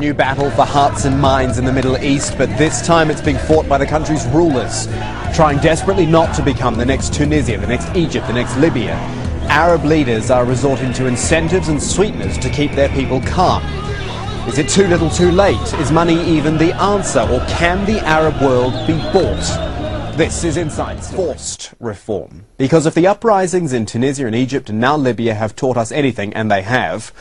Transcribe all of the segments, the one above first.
new battle for hearts and minds in the Middle East, but this time it's being fought by the country's rulers, trying desperately not to become the next Tunisia, the next Egypt, the next Libya. Arab leaders are resorting to incentives and sweeteners to keep their people calm. Is it too little too late? Is money even the answer, or can the Arab world be bought? This is Insight's forced reform. Because if the uprisings in Tunisia and Egypt and now Libya have taught us anything, and they have,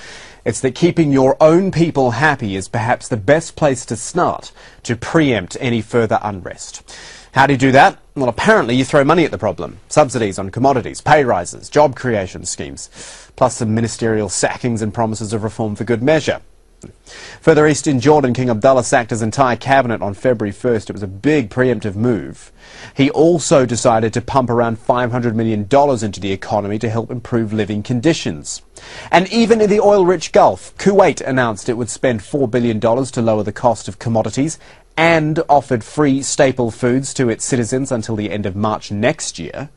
it's that keeping your own people happy is perhaps the best place to start to preempt any further unrest. How do you do that? Well, apparently you throw money at the problem. Subsidies on commodities, pay rises, job creation schemes, plus some ministerial sackings and promises of reform for good measure. Further east in Jordan, King Abdullah sacked his entire cabinet on February 1st. It was a big preemptive move. He also decided to pump around $500 million into the economy to help improve living conditions. And even in the oil-rich Gulf, Kuwait announced it would spend $4 billion to lower the cost of commodities and offered free staple foods to its citizens until the end of March next year.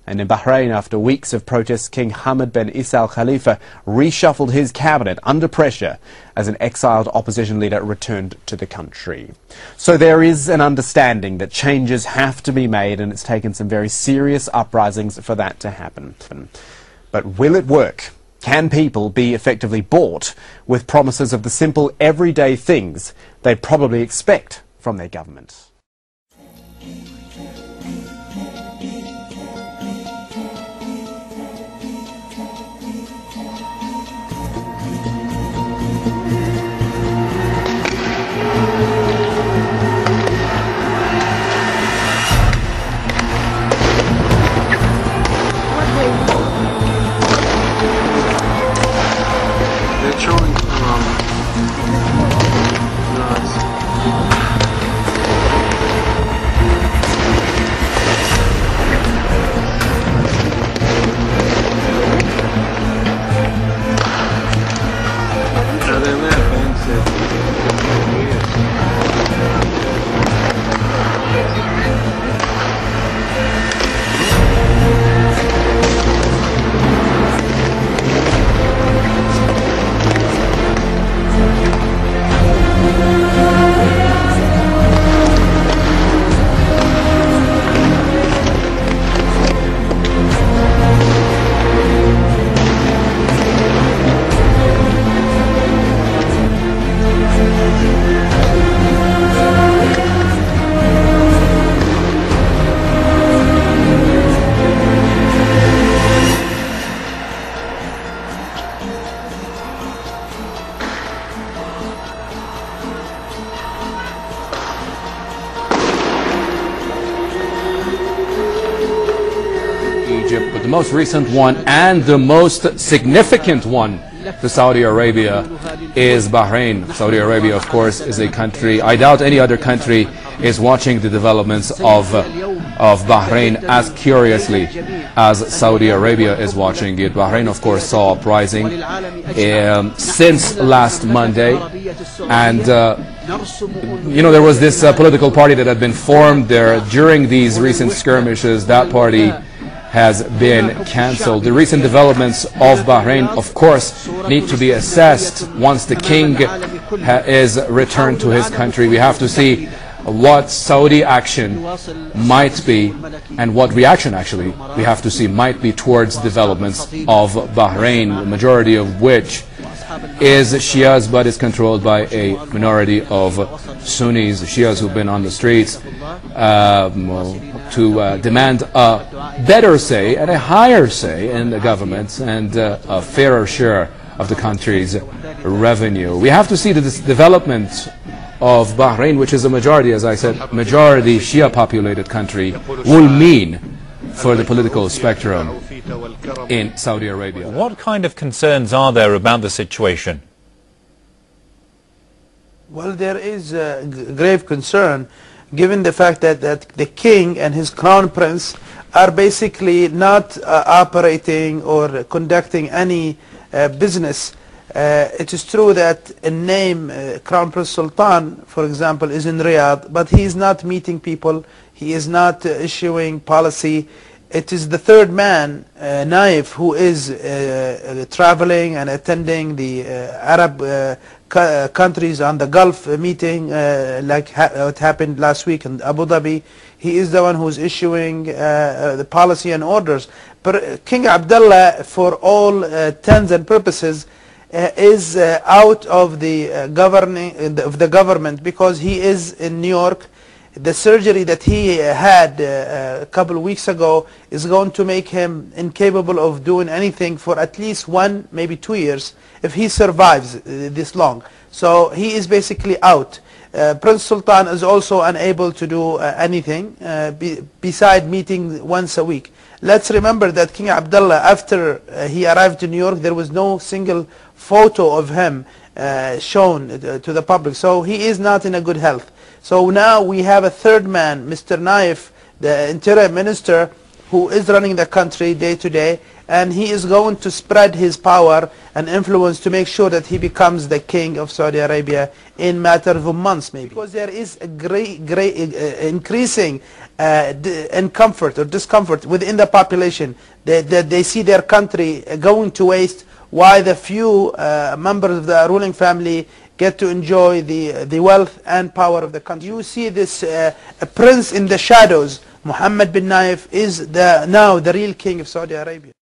And in Bahrain, after weeks of protests, King Hamad bin Isa Al Khalifa reshuffled his cabinet under pressure as an exiled opposition leader returned to the country. So there is an understanding that changes have to be made, and it's taken some very serious uprisings for that to happen. But will it work? Can people be effectively bought with promises of the simple everyday things they'd probably expect from their government? But the most recent one and the most significant one to Saudi Arabia is Bahrain. Saudi Arabia, of course, is a country, I doubt any other country is watching the developments of Bahrain as curiously as Saudi Arabia is watching it. Bahrain, of course, saw uprising since last Monday, and there was this political party that had been formed there during these recent skirmishes. That party has been cancelled. The recent developments of Bahrain, of course, need to be assessed once the king is returned to his country. We have to see what Saudi action might be and what reaction actually we have to see might be towards developments of Bahrain, the majority of which is Shias but is controlled by a minority of Sunnis, Shias who've been on the streets to demand a better say and a higher say in the government and a fairer share of the country's revenue. We have to see the development of Bahrain, which is a majority, as I said, majority Shia populated country, will mean for the political spectrum in Saudi Arabia. What kind of concerns are there about the situation? Well, there is a grave concern given the fact that the king and his crown prince are basically not operating or conducting any business. It is true that in name Crown Prince Sultan, for example, is in Riyadh, but he is not meeting people, he is not issuing policy. It is the third man, Naif, who is traveling and attending the Arab countries on the Gulf meeting, like what happened last week in Abu Dhabi. He is the one who's issuing the policy and orders. But King Abdullah, for all intents and purposes, is out of the government because he is in New York. The surgery that he had a couple of weeks ago is going to make him incapable of doing anything for at least 1, maybe 2 years if he survives this long. So he is basically out. Prince Sultan is also unable to do anything beside meeting once a week. Let's remember that King Abdullah, after he arrived to New York, there was no single photo of him shown to the public. So he is not in a good health. So now we have a third man, Mr. Naif, the interior minister, who is running the country day to day, and he is going to spread his power and influence to make sure that he becomes the king of Saudi Arabia in matter of months maybe. Because there is a great increasing discomfort within the population. They see their country going to waste, while the few members of the ruling family get to enjoy the wealth and power of the country. You see this prince in the shadows, Mohammed bin Naif, is now the real king of Saudi Arabia.